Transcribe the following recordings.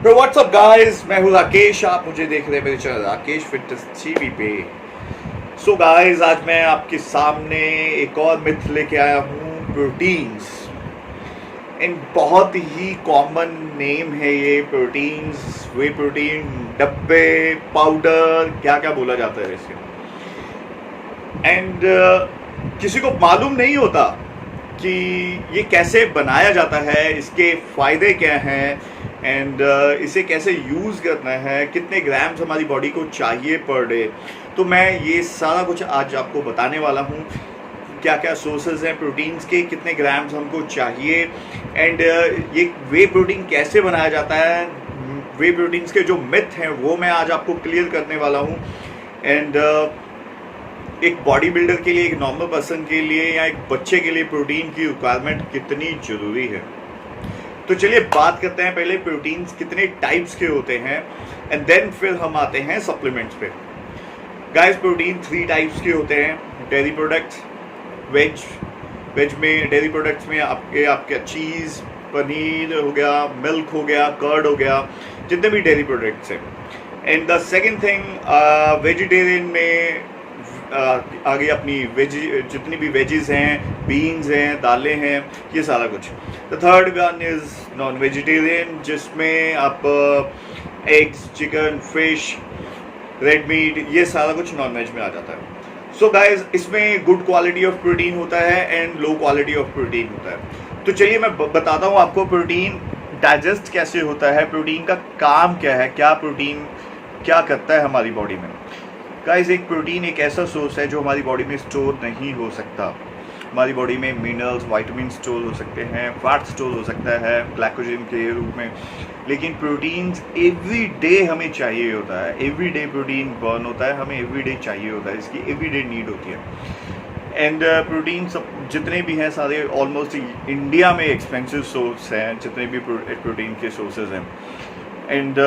तो WhatsApp guys, मैं हूँ राकेश। आप मुझे देख रहे हैं मेरे चैनल राकेश फिटनेस टीवी पे। सो गाइस, आज मैं आपके सामने एक और मिथ लेके आया हूँ, प्रोटीन्स। इन बहुत ही कॉमन नेम है ये प्रोटीन्स। वे प्रोटीन डब्बे, पाउडर, क्या क्या बोला जाता है इसे। एंड किसी को मालूम नहीं होता कि ये कैसे बनाया जाता है, इसके फ़ायदे क्या हैं, एंड इसे कैसे यूज़ करना है, कितने ग्राम्स हमारी बॉडी को चाहिए पर डे। तो मैं ये सारा कुछ आज आपको बताने वाला हूँ। क्या क्या सोर्सेज हैं प्रोटीन्स के, कितने ग्राम्स हमको चाहिए, एंड ये वे प्रोटीन कैसे बनाया जाता है। वे प्रोटीन्स के जो मिथ हैं वो मैं आज आपको क्लियर करने वाला हूँ। एंड एक बॉडी बिल्डर के लिए, एक नॉर्मल पर्सन के लिए या एक बच्चे के लिए प्रोटीन की रिक्वायरमेंट कितनी ज़रूरी है। तो चलिए बात करते हैं पहले प्रोटीन्स कितने टाइप्स के होते हैं, एंड देन फिर हम आते हैं सप्लीमेंट्स पे। गाइस, प्रोटीन 3 टाइप्स के होते हैं। डेयरी प्रोडक्ट्स, वेज में डेयरी प्रोडक्ट्स में आपके चीज़, पनीर हो गया, मिल्क हो गया, कर्ड हो गया, जितने भी डेयरी प्रोडक्ट्स हैं। And the second thing, vegetarian में आगे अपनी वेज, जितनी भी वेजेस हैं, बीन्स हैं, दालें हैं, ये सारा कुछ। The third one is non vegetarian, जिसमें आप eggs, chicken, fish, red meat, ये सारा कुछ नॉन वेज में आ जाता है। सो गाइस, इसमें गुड क्वालिटी ऑफ प्रोटीन होता है and low quality of protein होता है। तो चलिए मैं बताता हूँ आपको प्रोटीन डाइजेस्ट कैसे होता है, प्रोटीन का काम क्या है, क्या प्रोटीन क्या करता है हमारी बॉडी में। गाइस, एक प्रोटीन एक ऐसा सोर्स है जो हमारी बॉडी में स्टोर नहीं हो सकता। हमारी बॉडी में मिनरल्स, वाइटामिन स्टोर हो सकते हैं, फैट स्टोर हो सकता है ग्लाइकोजन के रूप में, लेकिन प्रोटीन्स एवरी डे हमें चाहिए होता है। एवरी डे प्रोटीन बर्न होता है, हमें एवरी डे चाहिए होता है, इसकी एवरी डे नीड होती है। एंड प्रोटीन सब जितने भी हैं सारे ऑलमोस्ट इंडिया में एक्सपेंसिव सोर्स हैं, जितने भी प्रोटीन के सोर्सेज हैं। एंड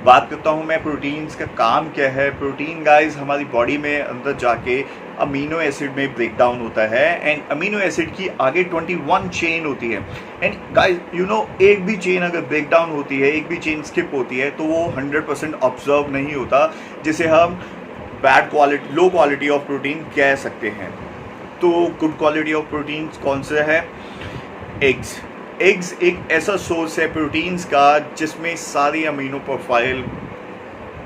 बात करता हूँ मैं प्रोटीन्स का काम क्या है। प्रोटीन गाइस हमारी बॉडी में अंदर जाके अमीनो एसिड में ब्रेक डाउन होता है, एंड अमीनो एसिड की आगे 21 चेन होती है। एंड गाइस यू नो, एक भी चेन अगर ब्रेक डाउन होती है, एक भी चेन स्किप होती है, तो वो 100% ऑब्जर्व नहीं होता, जिसे हम bad quality, low quality of protein कह सकते हैं। तो गुड क्वालिटी ऑफ प्रोटीन कौन सा है? एग्स एक ऐसा सोर्स है प्रोटीन्स का जिसमें सारी अमीनो प्रोफाइल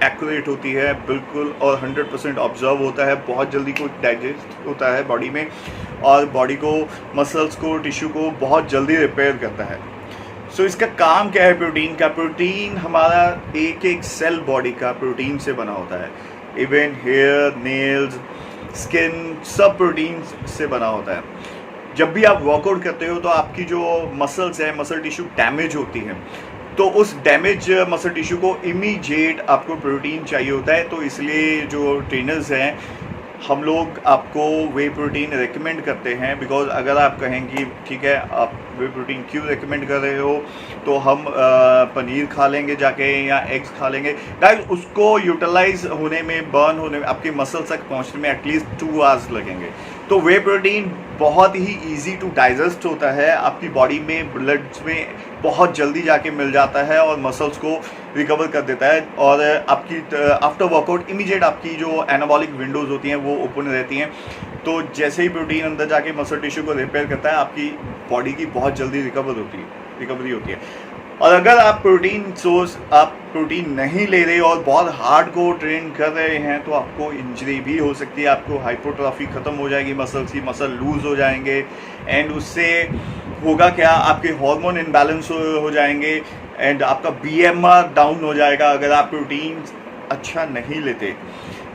एक्यूरेट होती है बिल्कुल, और 100% ऑब्जर्व होता है, बहुत जल्दी को डाइजेस्ट होता है बॉडी में, और बॉडी को, मसल्स को, टिश्यू को बहुत जल्दी रिपेयर करता है। सो इसका काम क्या है प्रोटीन का? प्रोटीन हमारा एक एक सेल बॉडी का प्रोटीन से बना होता है। इवन हेयर, नेल्स, स्किन, सब प्रोटीन से बना होता है। जब भी आप वर्कआउट करते हो तो आपकी जो मसल्स है, मसल टिश्यू डैमेज होती है, तो उस डैमेज मसल टिश्यू को इमीडिएट आपको प्रोटीन चाहिए होता है। तो इसलिए जो ट्रेनर्स हैं, हम लोग आपको वे प्रोटीन रेकमेंड करते हैं। बिकॉज अगर आप कहें कि ठीक है, आप वे प्रोटीन क्यों रेकमेंड कर रहे हो, तो हम पनीर खा लेंगे जाके या एग्स खा लेंगे। गाइस, उसको यूटिलाइज होने में, बर्न होने में, आपके मसल्स तक पहुंचने में एटलीस्ट 2 आवर्स लगेंगे। तो वे प्रोटीन बहुत ही इजी टू डाइजेस्ट होता है, आपकी बॉडी में, ब्लड में बहुत जल्दी जाके मिल जाता है और मसल्स को रिकवर कर देता है। और आपकी आफ्टर वर्कआउट इमीडिएट आपकी जो एनाबॉलिक विंडोज़ होती हैं वो ओपन रहती हैं। तो जैसे ही प्रोटीन अंदर जाके मसल टिश्यू को रिपेयर करता है, आपकी बॉडी की बहुत जल्दी रिकवरी होती है। और अगर आप प्रोटीन नहीं ले रहे और बहुत हार्ड को ट्रेन कर रहे हैं, तो आपको इंजरी भी हो सकती है। आपको हाइपोट्रॉफी ख़त्म हो जाएगी मसल्स की, मसल लूज़ हो जाएंगे, एंड उससे होगा क्या, आपके हार्मोन इम्बैलेंस हो जाएंगे, एंड आपका BMR डाउन हो जाएगा अगर आप प्रोटीन अच्छा नहीं लेते।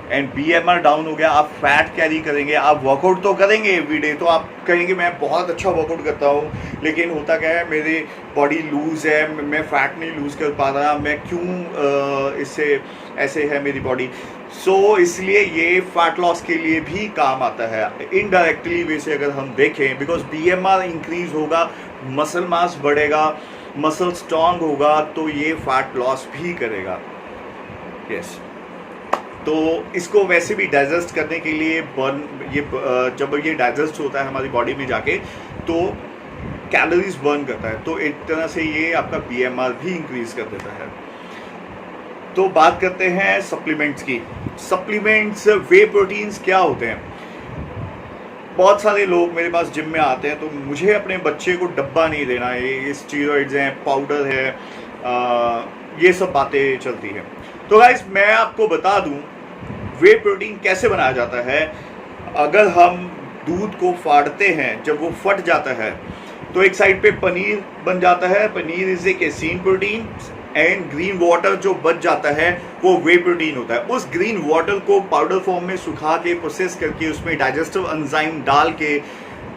एंड BMR डाउन हो गया, आप फैट कैरी करेंगे। आप वर्कआउट तो करेंगे एवरीडे, तो आप कहेंगे मैं बहुत अच्छा वर्कआउट करता हूँ, लेकिन होता क्या है, मेरी बॉडी लूज़ है, मैं फैट नहीं लूज़ कर पा रहा, मैं क्यों इससे ऐसे है मेरी बॉडी। सो इसलिए ये फैट लॉस के लिए भी काम आता है इनडायरेक्टली वे से अगर हम देखें। बिकॉज BMR इंक्रीज होगा, मसल मास बढ़ेगा, मसल स्ट्रांग होगा, तो ये फैट लॉस भी करेगा। यस, तो इसको वैसे भी डाइजेस्ट करने के लिए जब ये डाइजेस्ट होता है हमारी बॉडी में जाके, तो कैलोरीज बर्न करता है, तो एक तरह से ये आपका BMR भी इंक्रीज कर देता है। तो बात करते हैं सप्लीमेंट्स की। सप्लीमेंट्स, वे प्रोटीन्स क्या होते हैं? बहुत सारे लोग मेरे पास जिम में आते हैं, तो मुझे अपने बच्चे को डब्बा नहीं देना है, ये स्टीरॉइड्स हैं, पाउडर है, ये सब बातें चलती हैं। तो गाइस मैं आपको बता दूं वे प्रोटीन कैसे बनाया जाता है। अगर हम दूध को फाड़ते हैं, जब वो फट जाता है तो एक साइड पे पनीर बन जाता है। Paneer is a casein protein and green water जो बच जाता है वो वे प्रोटीन होता है। उस ग्रीन वाटर को पाउडर फॉर्म में सुखा के प्रोसेस करके उसमें डाइजेस्टिव एंजाइम डाल के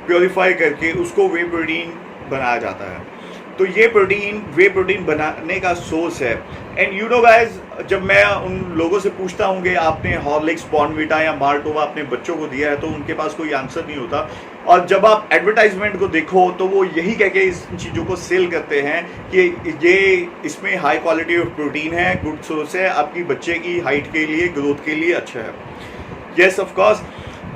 प्योरीफाई करके उसको वे प्रोटीन बनाया जाता है। तो ये प्रोटीन वे प्रोटीन बनाने का सोर्स है। एंड यू नो गाइस, जब मैं उन लोगों से पूछता हूँ कि आपने हॉर्लिक्स, बॉर्नविटा या मार्टोवा अपने बच्चों को दिया है, तो उनके पास कोई आंसर नहीं होता। और जब आप एडवर्टाइजमेंट को देखो तो वो यही कह के इस चीज़ों को सेल करते हैं कि ये इसमें हाई क्वालिटी ऑफ प्रोटीन है, गुड सोर्स है, आपकी बच्चे की हाइट के लिए, ग्रोथ के लिए अच्छा है। Yes of course,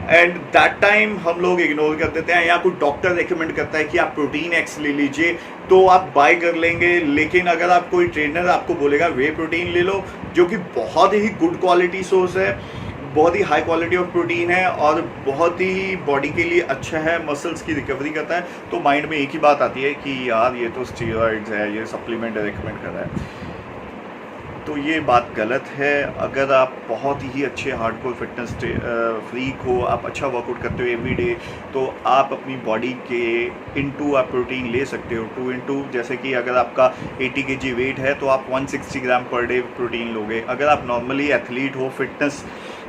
and that time हम लोग इग्नोर कर देते हैं, या कोई डॉक्टर रेकमेंड करता है कि आप प्रोटीन एक्स ले लीजिए, तो आप बाय कर लेंगे। लेकिन अगर आप कोई ट्रेनर आपको बोलेगा वे प्रोटीन ले लो, जो कि बहुत ही गुड क्वालिटी सोर्स है, बहुत ही हाई क्वालिटी ऑफ प्रोटीन है और बहुत ही बॉडी के लिए अच्छा है, मसल्स की रिकवरी करता है, तो माइंड में एक ही बात आती है कि यार ये तो स्टीरॉइड्स है, ये सप्लीमेंट रेकमेंड कर रहा है। तो ये बात गलत है। अगर आप बहुत ही अच्छे हार्डकोर फिटनेस फ्रीक हो, आप अच्छा वर्कआउट करते हो एवरी डे, तो आप अपनी बॉडी के इनटू आप प्रोटीन ले सकते हो 2 इंटू। जैसे कि अगर आपका 80 kg वेट है तो आप 160 ग्राम पर डे प्रोटीन लोगे। अगर आप नॉर्मली एथलीट हो, फिटनेस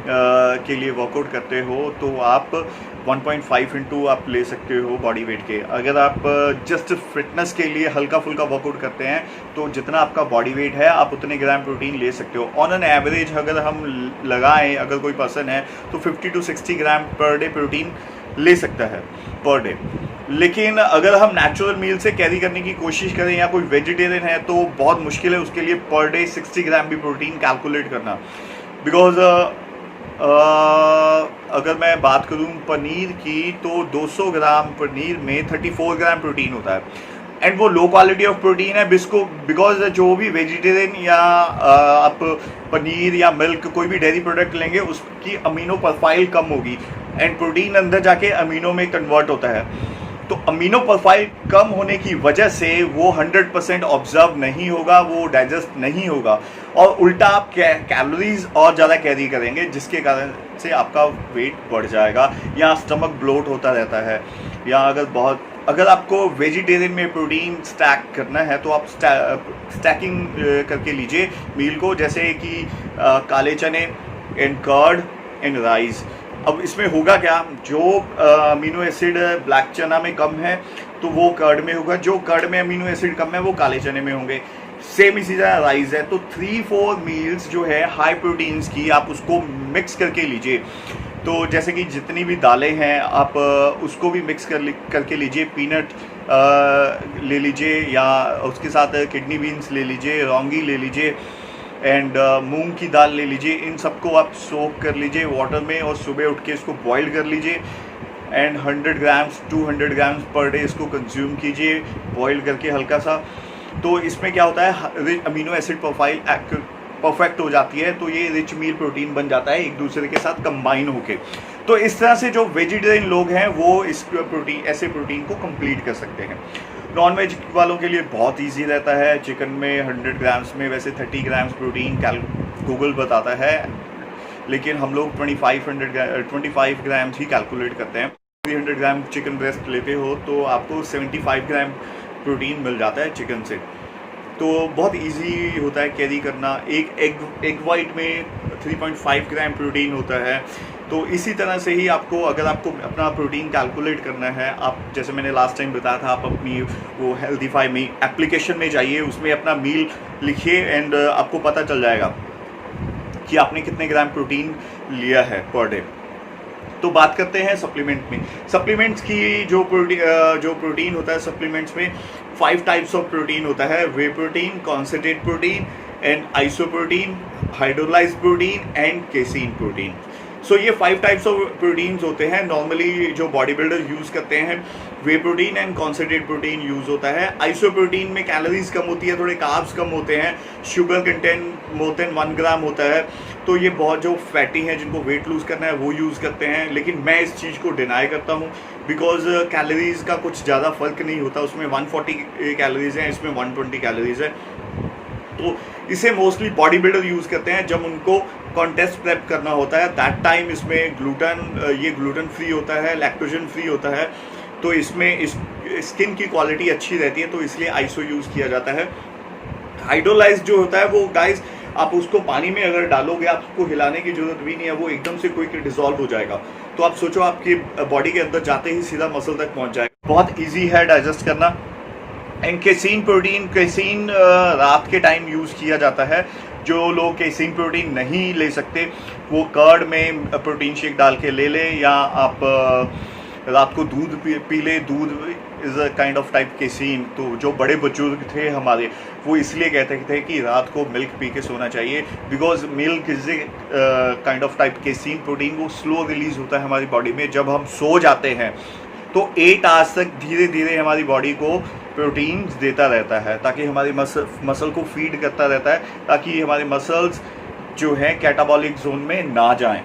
के लिए वर्कआउट करते हो, तो आप 1.5 इंटू आप ले सकते हो बॉडी वेट के। अगर आप जस्ट फिटनेस के लिए हल्का फुल्का वर्कआउट करते हैं, तो जितना आपका बॉडी वेट है आप उतने ग्राम प्रोटीन ले सकते हो। ऑन एन एवरेज अगर हम लगाएं, अगर कोई पर्सन है तो 50 to 60 gram per day protein ले सकता है पर डे। लेकिन अगर हम नेचुरल मील से कैरी करने की कोशिश करें, या कोई वेजिटेरियन है, तो बहुत मुश्किल है उसके लिए पर डे 60 ग्राम भी प्रोटीन कैलकुलेट करना। बिकॉज अगर मैं बात करूं पनीर की, तो 200 ग्राम पनीर में 34 ग्राम प्रोटीन होता है, एंड वो लो क्वालिटी ऑफ प्रोटीन है। बिकॉज जो भी वेजिटेरियन या आप पनीर या मिल्क कोई भी डेयरी प्रोडक्ट लेंगे, उसकी अमीनो प्रोफाइल कम होगी, एंड प्रोटीन अंदर जाके अमीनो में कन्वर्ट होता है। तो अमीनो प्रोफाइल कम होने की वजह से वो 100% ऑब्जर्व नहीं होगा, वो डाइजेस्ट नहीं होगा, और उल्टा आप कैलोरीज और ज़्यादा कैरी करेंगे, जिसके कारण से आपका वेट बढ़ जाएगा या स्टमक ब्लोट होता रहता है। या अगर आपको वेजिटेरियन में प्रोटीन स्टैक करना है, तो आप स्टैकिंग करके लीजिए मील को, जैसे कि काले चने एंड कर्ड एंड राइस। अब इसमें होगा क्या, जो अमीनो एसिड ब्लैक चना में कम है तो वो कर्ड में होगा, जो कर्ड में अमीनो एसिड कम है वो काले चने में होंगे। सेम इसी तरह राइस है। तो 3-4 मील्स जो है हाई प्रोटीन्स की, आप उसको मिक्स करके लीजिए। तो जैसे कि जितनी भी दालें हैं आप उसको भी मिक्स करके लीजिए। पीनट ले लीजिए, या उसके साथ किडनी बीन्स ले लीजिए, लौंगी ले लीजिए, एंड मूंग की दाल ले लीजिए। इन सबको आप सोक कर लीजिए वाटर में, और सुबह उठ के इसको बॉईल कर लीजिए, and 100 grams 200 grams per day इसको कंज्यूम कीजिए बॉईल करके हल्का सा। तो इसमें क्या होता है, अमीनो एसिड प्रोफाइल परफेक्ट हो जाती है, तो ये रिच मील प्रोटीन बन जाता है एक दूसरे के साथ कंबाइन होके। तो इस तरह से जो वेजिटेरियन लोग हैं वो इस ऐसे प्रोटीन को कंप्लीट कर सकते हैं। नॉन वेज वालों के लिए बहुत इजी रहता है। चिकन में 100 ग्राम्स में वैसे 30 ग्राम्स प्रोटीन गूगल बताता है, लेकिन हम लोग 25 ग्राम्स ही कैलकुलेट करते हैं। 300 ग्राम चिकन ब्रेस्ट लेते हो तो आपको 75 ग्राम प्रोटीन मिल जाता है चिकन से। तो बहुत इजी होता है कैरी करना। एक एग वाइट में 3.5 ग्राम प्रोटीन होता है। तो इसी तरह से ही अगर आपको अपना प्रोटीन कैलकुलेट करना है, आप जैसे मैंने लास्ट टाइम बताया था, आप अपनी वो हेल्दीफाई में एप्लीकेशन में जाइए, उसमें अपना मील लिखिए, एंड आपको पता चल जाएगा कि आपने कितने ग्राम प्रोटीन लिया है पर डे। तो बात करते हैं सप्लीमेंट में। सप्लीमेंट्स की जो प्रोटीन होता है सप्लीमेंट्स में 5 टाइप्स ऑफ प्रोटीन होता है। Whey protein, concentrate protein, and isoprotein, hydrolysed protein and casein protein. So ये 5 टाइप्स ऑफ प्रोटीन्स होते हैं नॉर्मली जो बॉडी बिल्डर यूज़ करते हैं। Whey protein and concentrate protein use होता है। आइसो प्रोटीन में कैलोरीज कम होती है, थोड़े कार्ब्स कम होते हैं, sugar content more than 1 gram होता है। तो ये बहुत जो फैटी हैं जिनको वेट लूज़ करना है वो यूज़ करते हैं, लेकिन मैं इस चीज़ को डिनाई करता हूँ बिकॉज कैलोरीज का कुछ ज़्यादा फ़र्क नहीं होता। उसमें 140 कैलोरीज हैं, इसमें 120 कैलोरीज है। तो इसे मोस्टली बॉडी बिल्डर यूज़ करते हैं जब उनको कॉन्टेस्ट प्रेप करना होता है। दैट टाइम इसमें ये ग्लूटेन फ्री होता है, लैक्टोजन फ्री होता है, तो इसमें स्किन की क्वालिटी अच्छी रहती है, तो इसलिए आइसो यूज़ किया जाता है। हाइड्रोलाइज जो होता है वो गाइस आप उसको पानी में अगर डालोगे आपको हिलाने की जरूरत भी नहीं है, वो एकदम से क्विक डिसॉल्व हो जाएगा। तो आप सोचो आपकी बॉडी के अंदर जाते ही सीधा मसल तक पहुंच जाएगा। बहुत ईजी है डाइजेस्ट करना। एंड केसीन प्रोटीन, केसीन रात के टाइम यूज़ किया जाता है। जो लोग केसीन प्रोटीन नहीं ले सकते वो कर्ड में प्रोटीन शेक डाल के ले ले, या आप रात को दूध पी ले। दूध is a kind of type casein. तो जो बड़े बुजुर्ग थे हमारे वो इसलिए कहते थे कि रात को मिल्क पी के सोना चाहिए, because milk is a kind of type casein protein, वो स्लो रिलीज होता है हमारी बॉडी में जब हम सो जाते हैं। तो 8 आवर्स तक धीरे धीरे हमारी बॉडी को प्रोटीन्स देता रहता है, ताकि हमारी मसल को फीड करता रहता है, ताकि हमारे मसल्स जो हैं कैटाबॉलिक जोन में ना जाएं।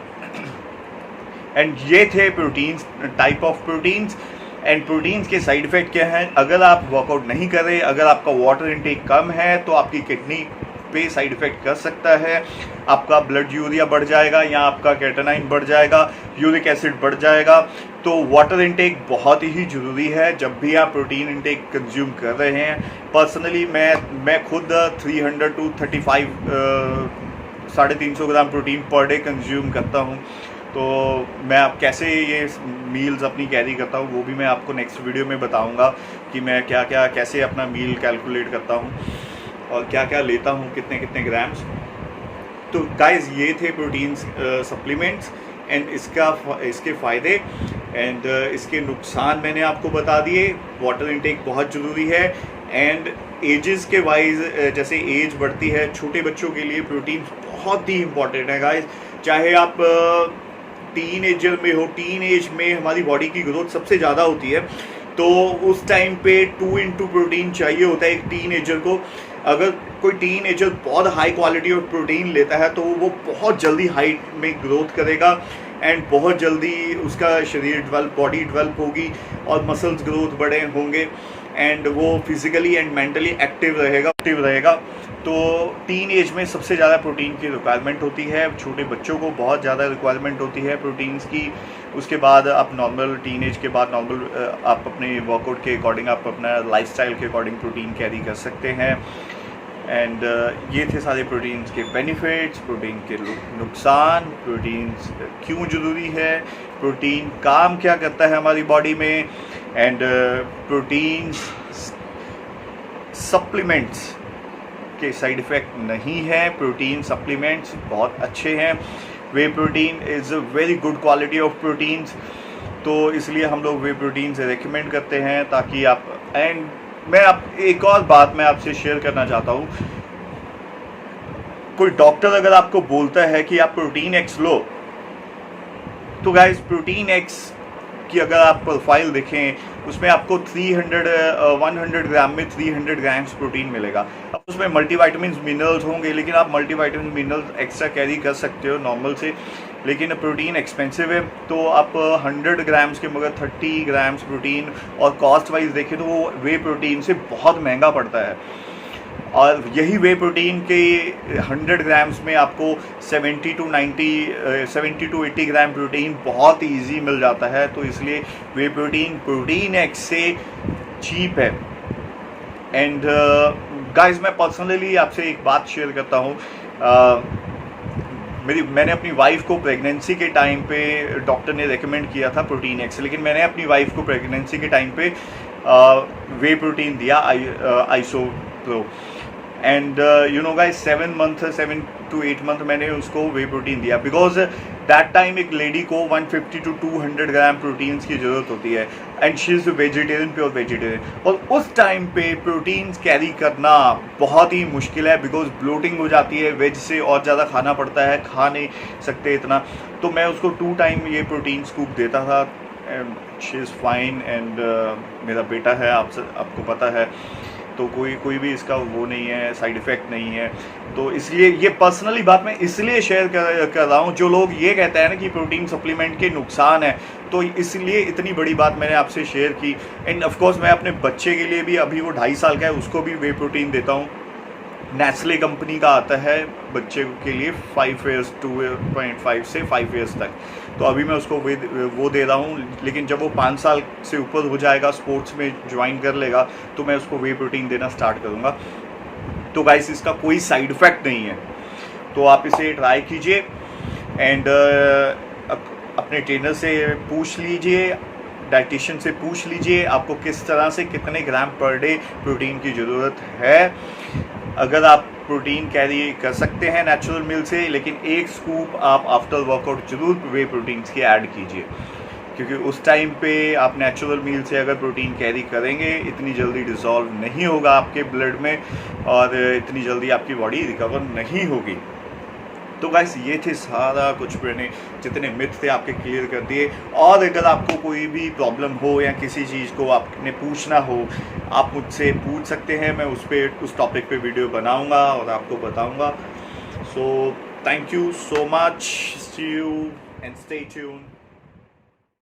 एंड ये थे proteins, type of proteins. And proteins के साइड इफ़ेक्ट क्या हैं? अगर आप वर्कआउट नहीं कर रहे, अगर आपका वाटर इनटेक कम है, तो आपकी किडनी पे साइड इफ़ेक्ट कर सकता है। आपका ब्लड यूरिया बढ़ जाएगा, या आपका कैटेनाइन बढ़ जाएगा, यूरिक एसिड बढ़ जाएगा। तो वाटर इनटेक बहुत ही ज़रूरी है जब भी आप प्रोटीन इनटेक कंज्यूम कर रहे हैं। पर्सनली मैं खुद 300 to 35 350 gram protein per day consume करता हूँ। तो मैं आप कैसे ये मील्स अपनी कैरी करता हूँ वो भी मैं आपको नेक्स्ट वीडियो में बताऊँगा कि मैं कैसे अपना मील कैलकुलेट करता हूँ और क्या क्या लेता हूँ, कितने कितने ग्राम्स। तो गाइस ये थे प्रोटीन्स सप्लीमेंट्स एंड इसके फ़ायदे एंड इसके नुकसान मैंने आपको बता दिए। वाटर इनटेक बहुत ज़रूरी है। एंड एजेस के वाइज जैसे एज बढ़ती है, छोटे बच्चों के लिए प्रोटीन बहुत ही इम्पॉर्टेंट है गाइस। चाहे आप टीन एजर में हो, टीन एज में हमारी बॉडी की ग्रोथ सबसे ज़्यादा होती है, तो उस टाइम पे 2x प्रोटीन चाहिए होता है एक टीन एजर को। अगर कोई टीन एजर बहुत हाई क्वालिटी ऑफ प्रोटीन लेता है तो वो बहुत जल्दी हाइट में ग्रोथ करेगा एंड बहुत जल्दी उसका शरीर बॉडी डेवलप होगी और मसल्स ग्रोथ बड़े होंगे एंड वो फिजिकली एंड मेंटली एक्टिव रहेगा। तो टीन एज में सबसे ज़्यादा प्रोटीन की रिक्वायरमेंट होती है। छोटे बच्चों को बहुत ज़्यादा रिक्वायरमेंट होती है प्रोटीन्स की। उसके बाद आप नॉर्मल टीन एज के बाद नॉर्मल आप अपने वर्कआउट के अकॉर्डिंग, आप अपना लाइफस्टाइल के अकॉर्डिंग प्रोटीन कैरी कर सकते हैं। एंड ये थे सारे प्रोटीन्स के बेनिफिट्स, प्रोटीन के नुकसान, प्रोटीन्स क्यों ज़रूरी है, प्रोटीन काम क्या करता है हमारी बॉडी में, एंड प्रोटीन्स सप्लीमेंट्स के साइड इफ़ेक्ट नहीं है। प्रोटीन सप्लीमेंट्स बहुत अच्छे हैं। Whey protein is a very good quality of proteins, तो इसलिए हम लोग वे प्रोटीन से रेकमेंड करते हैं ताकि आप एंड एक और बात मैं आपसे शेयर करना चाहता हूँ। कोई डॉक्टर अगर आपको बोलता है कि आप प्रोटीन एक्स लो, तो गाइस प्रोटीन एक्स की अगर आप प्रोफाइल देखें उसमें आपको 100 ग्राम में 300 ग्राम्स प्रोटीन मिलेगा। अब उसमें मल्टीविटामिन मिनरल्स होंगे, लेकिन आप मल्टीविटामिन मिनरल्स एक्स्ट्रा कैरी कर सकते हो नॉर्मल से, लेकिन प्रोटीन एक्सपेंसिव है। तो आप 100 ग्राम्स के मगर 30 ग्राम्स प्रोटीन, और कॉस्ट वाइज देखें तो वो वे प्रोटीन से बहुत महंगा पड़ता है। और यही वे प्रोटीन के 100 ग्राम्स में आपको 70 to 80 ग्राम प्रोटीन बहुत ईजी मिल जाता है। तो इसलिए वे प्रोटीन एक्स से चीप है। एंड गाइस मैं पर्सनली आपसे एक बात शेयर करता हूँ। मैंने अपनी वाइफ को प्रेगनेंसी के टाइम पे डॉक्टर ने रेकमेंड किया था प्रोटीन एक्स, लेकिन मैंने अपनी वाइफ को प्रेगनेंसी के टाइम पे वे प्रोटीन दिया iso pro. And you know guys 7 to 8 month मैंने उसको वे प्रोटीन दिया, बिकॉज दैट टाइम एक लेडी को 150 टू 200 ग्राम प्रोटीन्स की ज़रूरत होती है, and she is vegetarian, pure vegetarian. और उस टाइम पे प्रोटीन्स कैरी करना बहुत ही मुश्किल है, बिकॉज ब्लोटिंग हो जाती है, वेज से और ज़्यादा खाना पड़ता है, खा नहीं सकते इतना। तो मैं उसको 2 टाइम ये प्रोटीन स्कूप देता था, and she is fine. And मेरा बेटा है, आपको पता है, तो कोई भी इसका वो नहीं है, साइड इफ़ेक्ट नहीं है। तो इसलिए ये पर्सनली बात मैं इसलिए शेयर कर रहा हूँ। जो लोग ये कहते हैं ना कि प्रोटीन सप्लीमेंट के नुकसान है, तो इसलिए इतनी बड़ी बात मैंने आपसे शेयर की। एंड ऑफ कोर्स मैं अपने बच्चे के लिए भी, अभी वो 2.5 साल का है, उसको भी वे प्रोटीन देता हूँ। नेस्ले कंपनी का आता है बच्चे के लिए 5 ईयर्स, 2.5 से 5 ईयर्स तक। तो अभी मैं उसको वो दे रहा हूँ, लेकिन जब वो 5 साल से ऊपर हो जाएगा, स्पोर्ट्स में ज्वाइन कर लेगा, तो मैं उसको वे प्रोटीन देना स्टार्ट करूँगा। तो गाइस इसका कोई साइड इफ़ेक्ट नहीं है, तो आप इसे ट्राई कीजिए। एंड अपने ट्रेनर से पूछ लीजिए, डाइटिशियन से पूछ लीजिए आपको किस तरह से कितने ग्राम पर डे प्रोटीन की ज़रूरत है। अगर आप प्रोटीन कैरी कर सकते हैं नेचुरल मिल्क से, लेकिन 1 स्कूप आप आफ्टर वर्कआउट जरूर वे प्रोटीन्स की ऐड कीजिए, क्योंकि उस टाइम पे आप नेचुरल मील से अगर प्रोटीन कैरी करेंगे, इतनी जल्दी डिज़ोल्व नहीं होगा आपके ब्लड में, और इतनी जल्दी आपकी बॉडी रिकवर नहीं होगी। तो गाइस ये थे सारा कुछ, मैंने जितने मिथ थे आपके क्लियर कर दिए। और अगर आपको कोई भी प्रॉब्लम हो या किसी चीज़ को आपने पूछना हो, आप मुझसे पूछ सकते हैं, मैं उस टॉपिक पे वीडियो बनाऊंगा और आपको बताऊंगा। So thank you so much, see you and stay tuned.